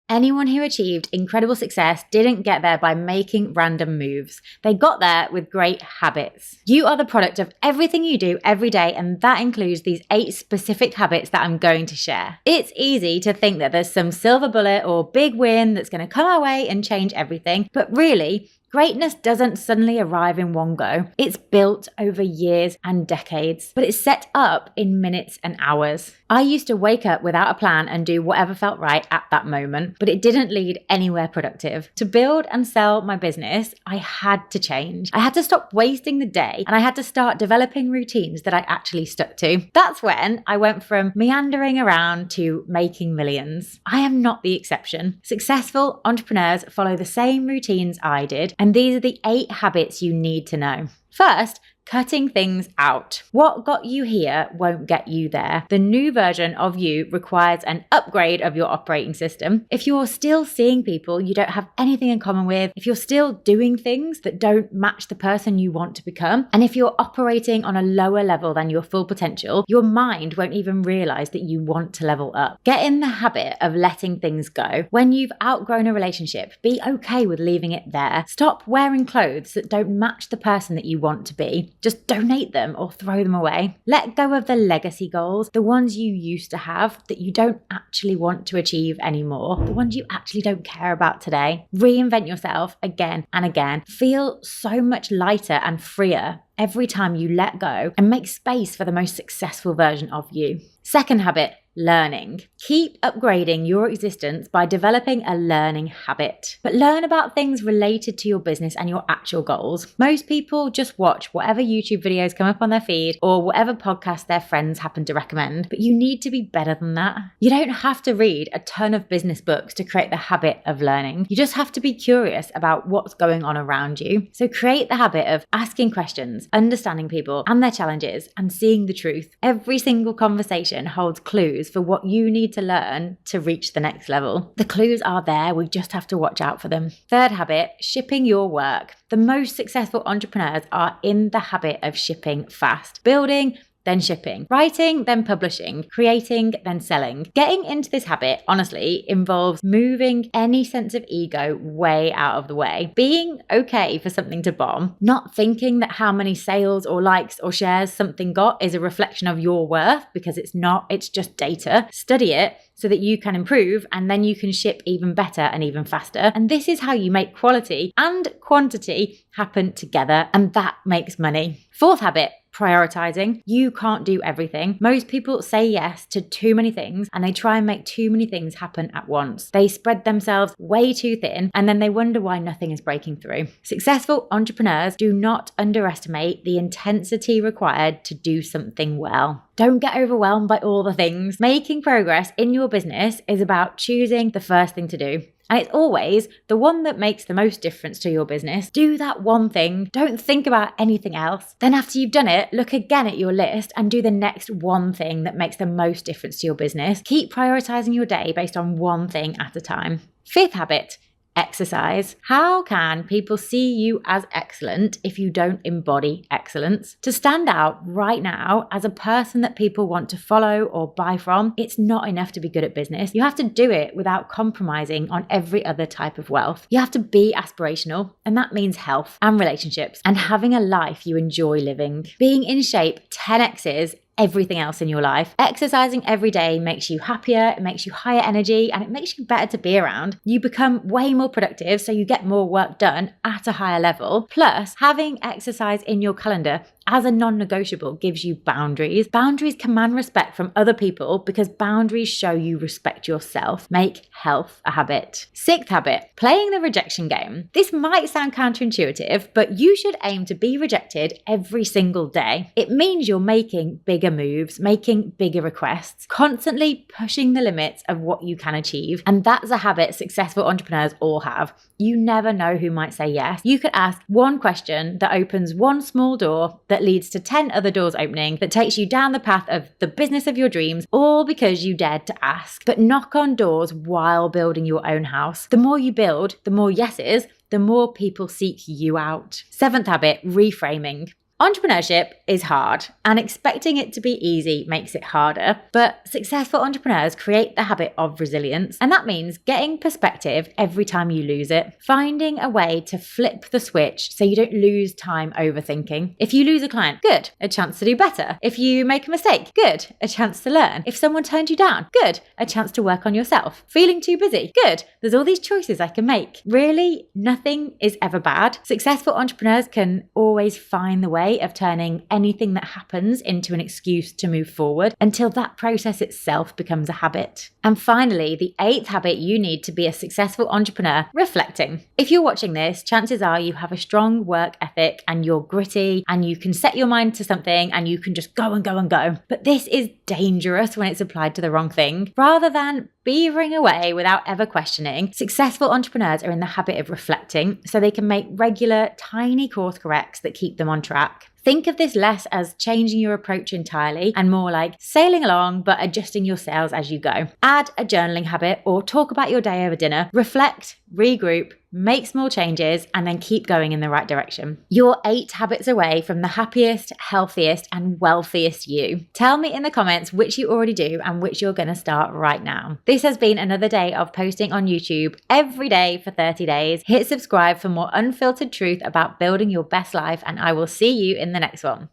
Anyone who achieved incredible success didn't get there by making random moves. They got there with great habits. You are the product of everything you do every day, and that includes these 8 specific habits that I'm going to share. It's easy to think that there's some silver bullet or big win that's going to come our way and change everything, but really, greatness doesn't suddenly arrive in one go. It's built over years and decades, but it's set up in minutes and hours. I used to wake up without a plan and do whatever felt right at that moment, but it didn't lead anywhere productive. To build and sell my business, I had to change. I had to stop wasting the day, and I had to start developing routines that I actually stuck to. That's when I went from meandering around to making millions. I am not the exception. Successful entrepreneurs follow the same routines I did, and these are the 8 habits you need to know. First, cutting things out. What got you here won't get you there. The new version of you requires an upgrade of your operating system. If you're still seeing people you don't have anything in common with, if you're still doing things that don't match the person you want to become, and if you're operating on a lower level than your full potential, your mind won't even realize that you want to level up. Get in the habit of letting things go. When you've outgrown a relationship, be okay with leaving it there. Stop wearing clothes that don't match the person that you want to be. Just donate them or throw them away. Let go of the legacy goals, the ones you used to have that you don't actually want to achieve anymore, the ones you actually don't care about today. Reinvent yourself again and again. Feel so much lighter and freer every time you let go and make space for the most successful version of you. Second habit, learning. Keep upgrading your existence by developing a learning habit. But learn about things related to your business and your actual goals. Most people just watch whatever YouTube videos come up on their feed or whatever podcast their friends happen to recommend, but you need to be better than that. You don't have to read a ton of business books to create the habit of learning. You just have to be curious about what's going on around you. So create the habit of asking questions, understanding people and their challenges, and seeing the truth. Every single conversation holds clues for what you need to learn to reach the next level. The clues are there, we just have to watch out for them. Third habit, shipping your work. The most successful entrepreneurs are in the habit of shipping fast. Building, then shipping, writing, then publishing, creating, then selling. Getting into this habit, honestly, involves moving any sense of ego way out of the way. Being okay for something to bomb, not thinking that how many sales or likes or shares something got is a reflection of your worth, because it's not, it's just data. Study it so that you can improve, and then you can ship even better and even faster. And this is how you make quality and quantity happen together, and that makes money. Fourth habit, prioritizing. You can't do everything. Most people say yes to too many things, and they try and make too many things happen at once. They spread themselves way too thin, and then they wonder why nothing is breaking through. Successful entrepreneurs do not underestimate the intensity required to do something well. Don't get overwhelmed by all the things. Making progress in your business is about choosing the first thing to do. And it's always the one that makes the most difference to your business. Do that one thing. Don't think about anything else. Then after you've done it, look again at your list and do the next one thing that makes the most difference to your business. Keep prioritizing your day based on one thing at a time. Fifth habit, exercise. How can people see you as excellent if you don't embody excellence? To stand out right now as a person that people want to follow or buy from, it's not enough to be good at business. You have to do it without compromising on every other type of wealth. You have to be aspirational, and that means health and relationships and having a life you enjoy living. Being in shape 10x's everything else in your life. Exercising every day makes you happier, it makes you higher energy, and it makes you better to be around. You become way more productive, so you get more work done at a higher level. Plus, having exercise in your calendar as a non-negotiable gives you boundaries. Boundaries command respect from other people because boundaries show you respect yourself. Make health a habit. Sixth habit, playing the rejection game. This might sound counterintuitive, but you should aim to be rejected every single day. It means you're making bigger moves, making bigger requests, constantly pushing the limits of what you can achieve. And that's a habit successful entrepreneurs all have. You never know who might say yes. You could ask one question that opens one small door that leads to 10 other doors opening, that takes you down the path of the business of your dreams, all because you dared to ask. But knock on doors while building your own house. The more you build, the more yeses, the more people seek you out. Seventh habit, reframing. Entrepreneurship is hard, and expecting it to be easy makes it harder, but successful entrepreneurs create the habit of resilience, and that means getting perspective every time you lose it, finding a way to flip the switch so you don't lose time overthinking. If you lose a client, good, a chance to do better. If you make a mistake, good, a chance to learn. If someone turned you down, good, a chance to work on yourself. Feeling too busy, good, there's all these choices I can make. Really, nothing is ever bad. Successful entrepreneurs can always find the way of turning anything that happens into an excuse to move forward until that process itself becomes a habit. And finally, the 8th habit you need to be a successful entrepreneur: reflecting. If you're watching this, chances are you have a strong work ethic and you're gritty and you can set your mind to something and you can just go and go and go. But this is dangerous when it's applied to the wrong thing. Rather than beavering away without ever questioning, successful entrepreneurs are in the habit of reflecting so they can make regular, tiny course corrects that keep them on track. Think of this less as changing your approach entirely and more like sailing along but adjusting your sails as you go. Add a journaling habit or talk about your day over dinner. Reflect, regroup, make small changes, and then keep going in the right direction. You're 8 habits away from the happiest, healthiest, and wealthiest you. Tell me in the comments which you already do and which you're going to start right now. This has been another day of posting on YouTube every day for 30 days. Hit subscribe for more unfiltered truth about building your best life, and I will see you in the next one.